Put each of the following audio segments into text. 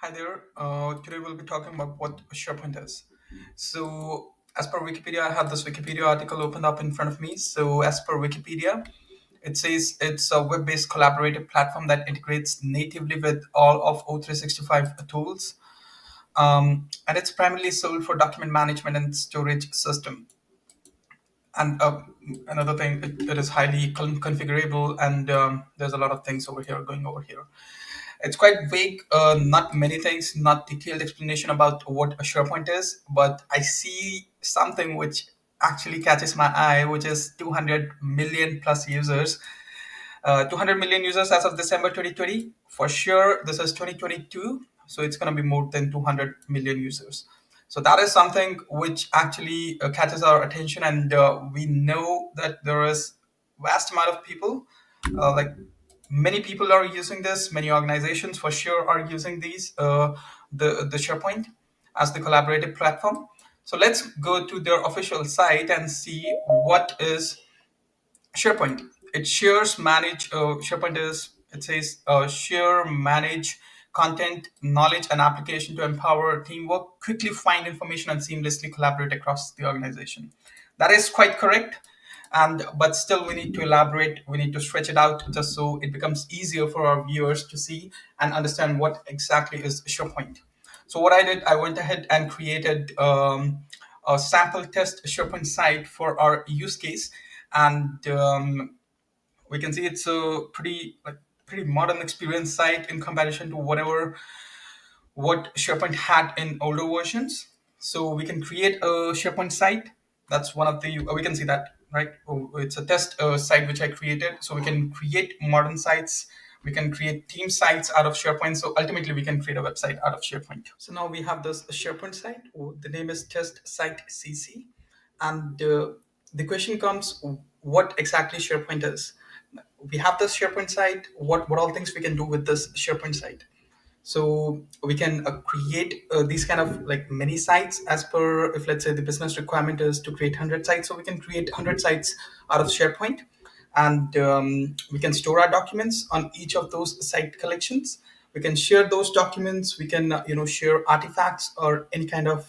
Hi there. Today we'll be talking about what SharePoint is. So, as per Wikipedia, I have this Wikipedia article opened up in front of me. So, as per Wikipedia, it says it's a web-based collaborative platform that integrates natively with all of O365 tools, and it's primarily sold for document management and storage system. And another thing, it is highly configurable, and there's a lot of things over here going over here. It's quite vague, not many things, not detailed explanation about what a SharePoint is, but I see something which actually catches my eye, which is 200 million plus users. 200 million users as of December 2020. For sure, this is 2022, so it's going to be more than 200 million users. So that is something which actually catches our attention, and we know that there is vast amount of people, like many people are using this. Many organizations for sure are using these the SharePoint as the collaborative platform. So let's go to their official site and see what is SharePoint. It shares manage. SharePoint is, it says share, manage content, knowledge, and application to empower teamwork, quickly find information, and seamlessly collaborate across the organization. That is quite correct. And but still, we need to elaborate. We need to stretch it out just so it becomes easier for our viewers to see and understand what exactly is SharePoint. So what I did, I went ahead and created a sample test SharePoint site for our use case, and we can see it's a pretty modern experience site in comparison to what SharePoint had in older versions. So we can create a SharePoint site. That's one of the we can see that, right. It's a test site which I created. So we can create modern sites. We can create team sites out of SharePoint. So ultimately, we can create a website out of SharePoint. So now we have this SharePoint site. The name is Test Site CC, and the question comes: what exactly SharePoint is? We have this SharePoint site. What all things we can do with this SharePoint site? So we can create these kind of like many sites as per, if let's say the business requirement is to create 100 sites, so we can create 100 sites out of SharePoint, and we can store our documents on each of those site collections. We can share those documents. We can share artifacts or any kind of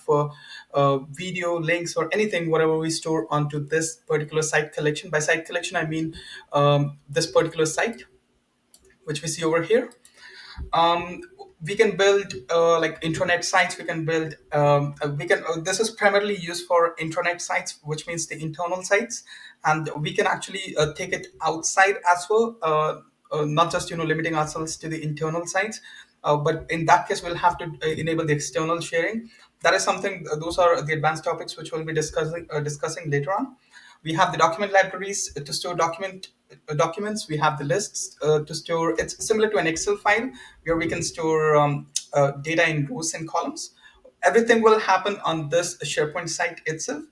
video links or anything, whatever we store onto this particular site collection. By site collection, I mean this particular site which we see over here. um, we can build like intranet sites. We can build we can this is primarily used for intranet sites, which means the internal sites, and we can actually take it outside as well, not just limiting ourselves to the internal sites, but in that case we'll have to enable the external sharing. That is something, those are the advanced topics which we'll be discussing later on. We have the document libraries to store documents. We have the lists to store. It's similar to an Excel file where we can store data in rows and columns. Everything will happen on this SharePoint site itself.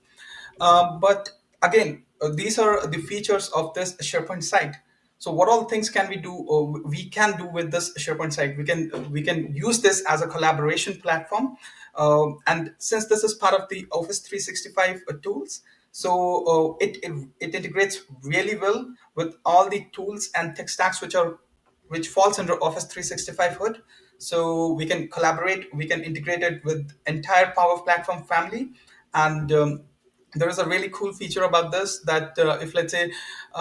But again, these are the features of this SharePoint site. So what all things can we do, or we can do with this SharePoint site? We can use this as a collaboration platform, and since this is part of the Office 365 tools, so it integrates really well with all the tools and tech stacks which falls under Office 365 hood. So we can collaborate, we can integrate it with entire Power Platform family, and there is a really cool feature about this, that if let's say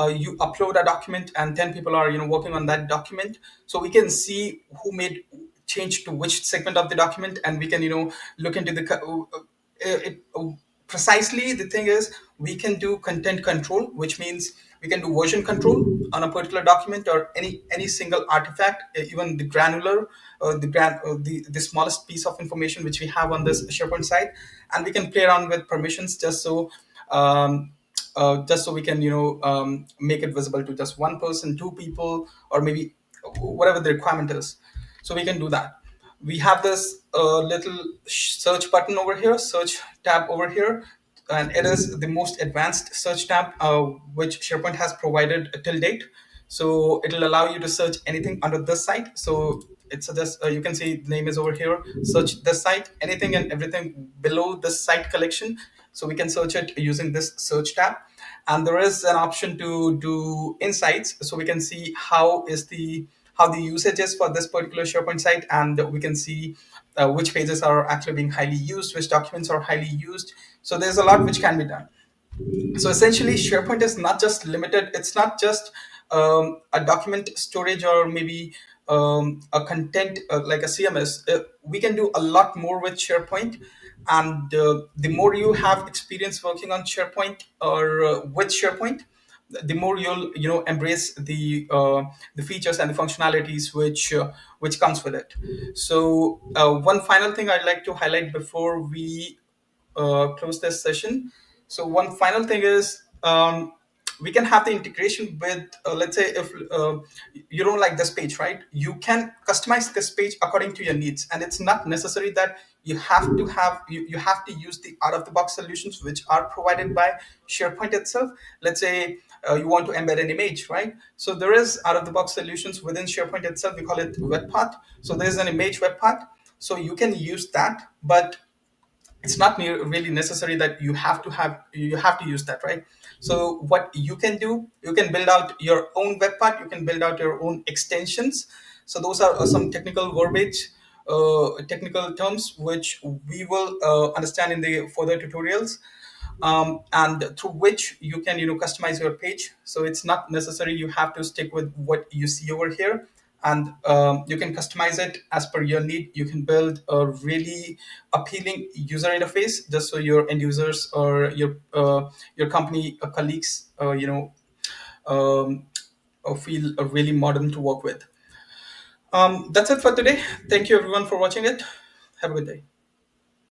you upload a document and 10 people are working on that document, so we can see who made change to which segment of the document, and we can look into the precisely. The thing is, we can do content control, which means we can do version control on a particular document or any single artifact, even the granular, the smallest piece of information which we have on this SharePoint site, and we can play around with permissions um, just so we can make it visible to just one person, two people, or maybe whatever the requirement is. So we can do that. We have this little search button over here, search tab over here, and it is the most advanced search tab which SharePoint has provided till date. So it will allow you to search anything under this site. So it suggests, you can see the name is over here, search this site, anything and everything below this site collection. So we can search it using this search tab, and there is an option to do insights, so we can see how is the how the usage is for this particular SharePoint site, and we can see which pages are actually being highly used, which documents are highly used. So there's a lot which can be done. So essentially, SharePoint is not just limited. It's not just a document storage or maybe a content like a CMS. We can do a lot more with SharePoint, and the more you have experience working on SharePoint or with SharePoint, the more you'll embrace the features and the functionalities which comes with it. So one final thing I'd like to highlight before we close this session. So one final thing is we can have the integration with, let's say, if you don't like this page, right? You can customize this page according to your needs, and it's not necessary that you have to use the out of the box solutions which are provided by SharePoint itself. Let's say you want to embed an image, right? So there is out of the box solutions within SharePoint itself. We call it webpath. So there's an image webpath, so you can use that, but it's not really necessary that you have to use that, right? So what you can do, you can build out your own web part, you can build out your own extensions. So those are some technical verbiage, technical terms which we will understand in the further tutorials, and through which you can customize your page. So it's not necessary you have to stick with what you see over here, and you can customize it as per your need. You can build a really appealing user interface just so your end users or your company colleagues um, feel really modern to work with. That's it for today. Thank you everyone for watching it. Have a good day.